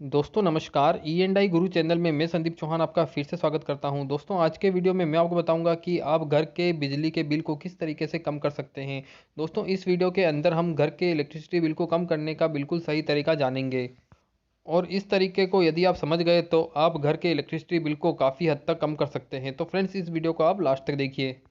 दोस्तों नमस्कार, ई&आई गुरु चैनल में मैं संदीप चौहान आपका फिर से स्वागत करता हूं। दोस्तों आज के वीडियो में मैं आपको बताऊंगा कि आप घर के बिजली के बिल को किस तरीके से कम कर सकते हैं। दोस्तों इस वीडियो के अंदर हम घर के इलेक्ट्रिसिटी बिल को कम करने का बिल्कुल सही तरीका जानेंगे और इस तरीके को यदि आप समझ गए तो आप घर के इलेक्ट्रिसिटी बिल को काफ़ी हद तक कम कर सकते हैं। तो फ्रेंड्स इस वीडियो को आप लास्ट तक देखिए।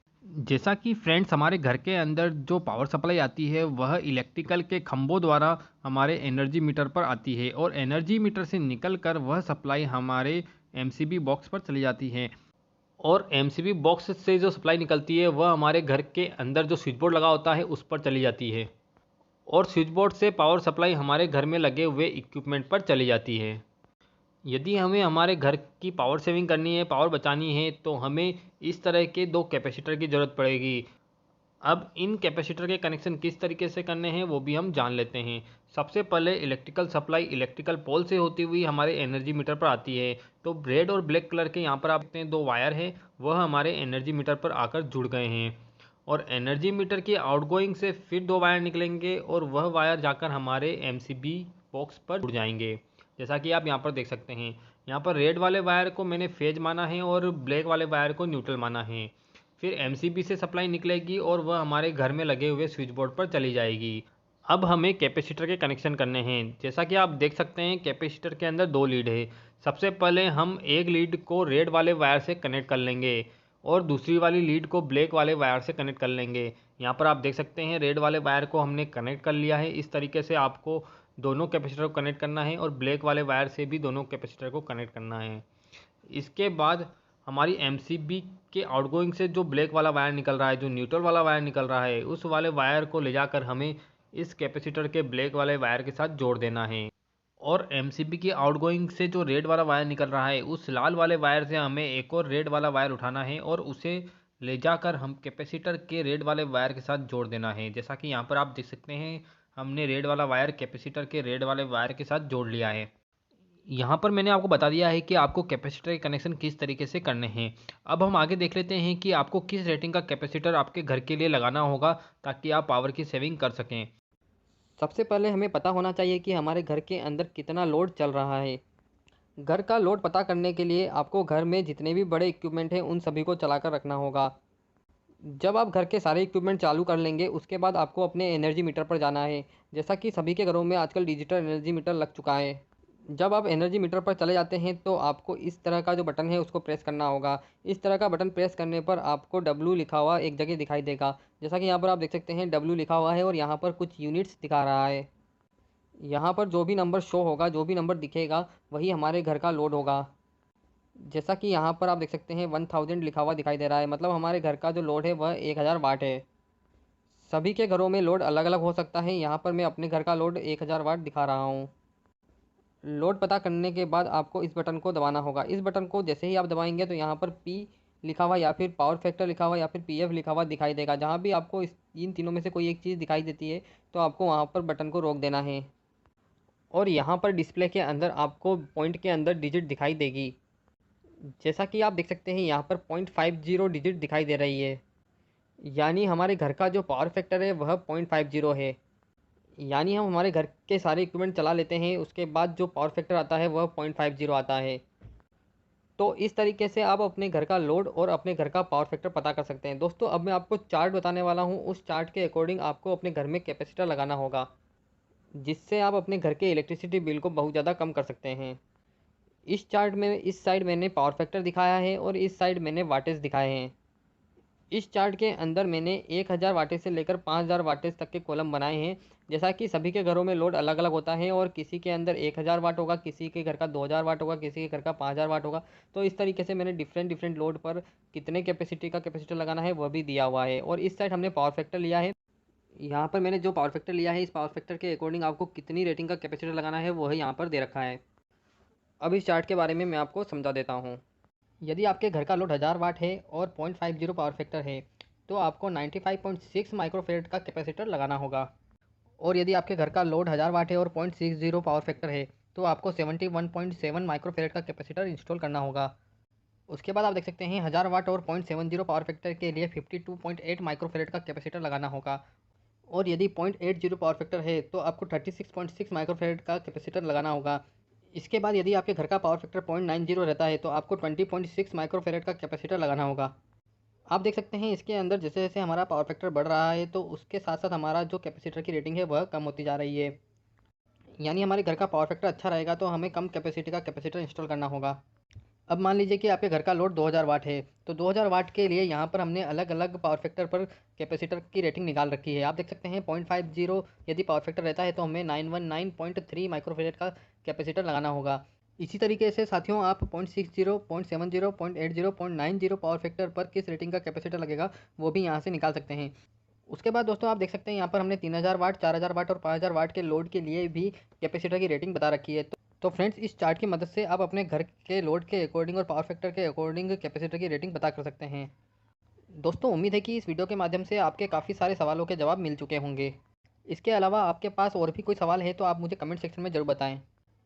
जैसा कि फ्रेंड्स हमारे घर के अंदर जो पावर सप्लाई आती है वह इलेक्ट्रिकल के खंभों द्वारा हमारे एनर्जी मीटर पर आती है और एनर्जी मीटर से निकलकर वह सप्लाई हमारे एमसीबी बॉक्स पर चली जाती है और एमसीबी बॉक्स से जो सप्लाई निकलती है वह हमारे घर के अंदर जो स्विच बोर्ड लगा होता है उस पर चली जाती है और स्विच बोर्ड से पावर सप्लाई हमारे घर में लगे हुए इक्विपमेंट पर चली जाती है। यदि हमें हमारे घर की पावर सेविंग करनी है, पावर बचानी है, तो हमें इस तरह के दो कैपेसिटर की ज़रूरत पड़ेगी। अब इन कैपेसिटर के कनेक्शन किस तरीके से करने हैं वो भी हम जान लेते हैं। सबसे पहले इलेक्ट्रिकल सप्लाई इलेक्ट्रिकल पोल से होती हुई हमारे एनर्जी मीटर पर आती है। तो रेड और ब्लैक कलर के यहाँ पर आप देखते हैं दो वायर हैं, वह हमारे एनर्जी मीटर पर आकर जुड़ गए हैं और एनर्जी मीटर की आउटगोइंग से फिर दो वायर निकलेंगे और वह वायर जाकर हमारे एमसीबी बॉक्स पर जुड़ जाएंगे। जैसा कि आप यहाँ पर देख सकते हैं, यहाँ पर रेड वाले वायर को मैंने फेज माना है और ब्लैक वाले वायर को न्यूट्रल माना है। फिर एमसीबी से सप्लाई निकलेगी और वह हमारे घर में लगे हुए स्विच बोर्ड पर चली जाएगी। अब हमें कैपेसिटर के कनेक्शन करने हैं। जैसा कि आप देख सकते हैं कैपेसिटर के अंदर दो लीड है। सबसे पहले हम एक लीड को रेड वाले वायर से कनेक्ट कर लेंगे और दूसरी वाली लीड को ब्लैक वाले वायर से कनेक्ट कर लेंगे। यहाँ पर आप देख सकते हैं रेड वाले वायर को हमने कनेक्ट कर लिया है। इस तरीके से आपको दोनों कैपेसिटर को कनेक्ट करना है और ब्लैक वाले वायर से भी दोनों कैपेसिटर को कनेक्ट करना है। इसके बाद हमारी एमसीबी के आउटगोइंग से जो ब्लैक वाला वायर निकल रहा है, जो न्यूट्रल वाला वायर निकल रहा है, उस वाले वायर को ले जाकर हमें इस कैपेसिटर के ब्लैक वाले वायर के साथ जोड़ देना है और एमसीबी की आउटगोइंग से जो रेड वाला वायर निकल रहा है उस लाल वाले वायर से हमें एक और रेड वाला वायर उठाना है और उसे ले जाकर हम कैपेसिटर के रेड वाले वायर के साथ जोड़ देना है। जैसा कि यहाँ पर आप देख सकते हैं हमने रेड वाला वायर कैपेसिटर के रेड वाले वायर के साथ जोड़ लिया है। यहाँ पर मैंने आपको बता दिया है कि आपको कैपेसिटर के कनेक्शन किस तरीके से करने हैं। अब हम आगे देख लेते हैं कि आपको किस रेटिंग का कैपेसिटर आपके घर के लिए लगाना होगा ताकि आप पावर की सेविंग कर सकें। सबसे पहले हमें पता होना चाहिए कि हमारे घर के अंदर कितना लोड चल रहा है। घर का लोड पता करने के लिए आपको घर में जितने भी बड़े इक्विपमेंट हैं उन सभी को चलाकर रखना होगा। जब आप घर के सारे इक्विपमेंट चालू कर लेंगे उसके बाद आपको अपने एनर्जी मीटर पर जाना है। जैसा कि सभी के घरों में आजकल डिजिटल एनर्जी मीटर लग चुका है। जब आप एनर्जी मीटर पर चले जाते हैं तो आपको इस तरह का जो बटन है उसको प्रेस करना होगा। इस तरह का बटन प्रेस करने पर आपको डब्ल्यू लिखा हुआ एक जगह दिखाई देगा। जैसा कि यहाँ पर आप देख सकते हैं डब्ल्यू लिखा हुआ है और यहाँ पर कुछ यूनिट्स दिखा रहा है। यहाँ पर जो भी नंबर शो होगा, जो भी नंबर दिखेगा, वही हमारे घर का लोड होगा। जैसा कि यहाँ पर आप देख सकते हैं 1000 लिखा हुआ दिखाई दे रहा है, मतलब हमारे घर का जो लोड है वह 1000 वाट है। सभी के घरों में लोड अलग अलग हो सकता है। यहाँ पर मैं अपने घर का लोड 1000 वाट दिखा रहा हूँ। लोड पता करने के बाद आपको इस बटन को दबाना होगा। इस बटन को जैसे ही आप दबाएंगे तो यहाँ पर पी लिखा हुआ या फिर पावर फैक्टर लिखा हुआ या फिर पीएफ लिखा हुआ दिखाई देगा। जहाँ भी आपको इस इन तीनों में से कोई एक चीज़ दिखाई देती है तो आपको वहाँ पर बटन को रोक देना है और यहाँ पर डिस्प्ले के अंदर आपको पॉइंट के अंदर डिजिट दिखाई देगी। जैसा कि आप देख सकते हैं यहाँ पर 0.50 डिजिट दिखाई दे रही है, यानी हमारे घर का जो पावर फैक्टर है वह 0.50 है। यानी हम हमारे घर के सारे इक्विपमेंट चला लेते हैं उसके बाद जो पावर फैक्टर आता है वह 0.50 आता है। तो इस तरीके से आप अपने घर का लोड और अपने घर का पावर फैक्टर पता कर सकते हैं। दोस्तों अब मैं आपको चार्ट बताने वाला हूँ, उस चार्ट के अकॉर्डिंग आपको अपने घर में कैपेसिटर लगाना होगा जिससे आप अपने घर के इलेक्ट्रिसिटी बिल को बहुत ज़्यादा कम कर सकते हैं। इस चार्ट में इस साइड मैंने पावर फैक्टर दिखाया है और इस साइड मैंने वाटेज दिखाए हैं। इस चार्ट के अंदर मैंने 1000 वाटेज से लेकर 5000 वाटेज तक के कॉलम बनाए हैं। जैसा कि सभी के घरों में लोड अलग अलग होता है और किसी के अंदर 1000 वाट होगा, किसी के घर का 2000 वाट होगा, किसी के घर का 5000 वाट होगा। तो इस तरीके से मैंने डिफरेंट डिफरेंट लोड पर कितने कैपेसिटी का कैपेसिटर लगाना है वह भी दिया हुआ है। और इस साइड हमने पावर फैक्टर लिया है। यहाँ पर मैंने जो पावर फैक्टर लिया है इस पावर फैक्टर के अकॉर्डिंग आपको कितनी रेटिंग का कैपेसिटर लगाना है वह यहाँ पर दे रखा है। अब इस चार्ट के बारे में मैं आपको समझा देता हूँ। यदि आपके घर का लोड 1000 वाट है और 0.50 पावर फैक्टर है तो आपको 95.6 माइक्रोफेरेड का कैपेसिटर लगाना होगा। और यदि आपके घर का लोड 1000 वाट है और 0.60 पावर फैक्टर है तो आपको 71.7 माइक्रोफेरेड का कैपेसिटर इंस्टॉल करना होगा। उसके बाद आप देख सकते हैं 1000 वाट और 0.70 पावर फैक्टर के लिए 52.8 माइक्रोफेरेड का कैपेसिटर लगाना होगा। और यदि 0.80 पावर फैक्टर है तो आपको 36.6 माइक्रोफेरेड का कैपेसिटर लगाना होगा। इसके बाद यदि आपके घर का पावर फैक्टर 0.90 रहता है तो आपको 20.6 माइक्रोफेरेड का कैपेसिटर लगाना होगा। आप देख सकते हैं इसके अंदर जैसे जैसे हमारा पावर फैक्टर बढ़ रहा है तो उसके साथ साथ हमारा जो कैपेसिटर की रेटिंग है वह कम होती जा रही है। यानी हमारे घर का पावर फैक्टर अच्छा रहेगा तो हमें कम कैपेसिटी का कैपेसिटर इंस्टॉल करना होगा। अब मान लीजिए कि आपके घर का लोड 2000 वाट है, तो 2000 वाट के लिए यहाँ पर हमने अलग अलग पावर फैक्टर पर कैपेसिटर की रेटिंग निकाल रखी है। आप देख सकते हैं 0.50 यदि पावर फैक्टर रहता है तो हमें 919.3 माइक्रोफेरेड का कैपेसिटर लगाना होगा। इसी तरीके से साथियों आप 0.60, 0.70, 0.80, 0.90 पावर फैक्टर पर किस रेटिंग का कैपेसिटर लगेगा वो भी यहाँ से निकाल सकते हैं। उसके बाद दोस्तों आप देख सकते हैं यहाँ पर हमने 3000 वाट, 4000 वाट और 5000 वाट के लोड के लिए भी कैपेसिटर की रेटिंग बता रखी है। तो फ्रेंड्स, इस चार्ट की मदद से आप अपने घर के लोड के अकॉर्डिंग और पावर फैक्टर के अकॉर्डिंग कैपेसिटर की रेटिंग पता कर सकते हैं। दोस्तों, उम्मीद है कि इस वीडियो के माध्यम से आपके काफ़ी सारे सवालों के जवाब मिल चुके होंगे। इसके अलावा आपके पास और भी कोई सवाल है तो आप मुझे कमेंट सेक्शन में ज़रूर बताएं।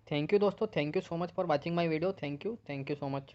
थैंक यू दोस्तों, thank you so much for watching my video. Thank you so much.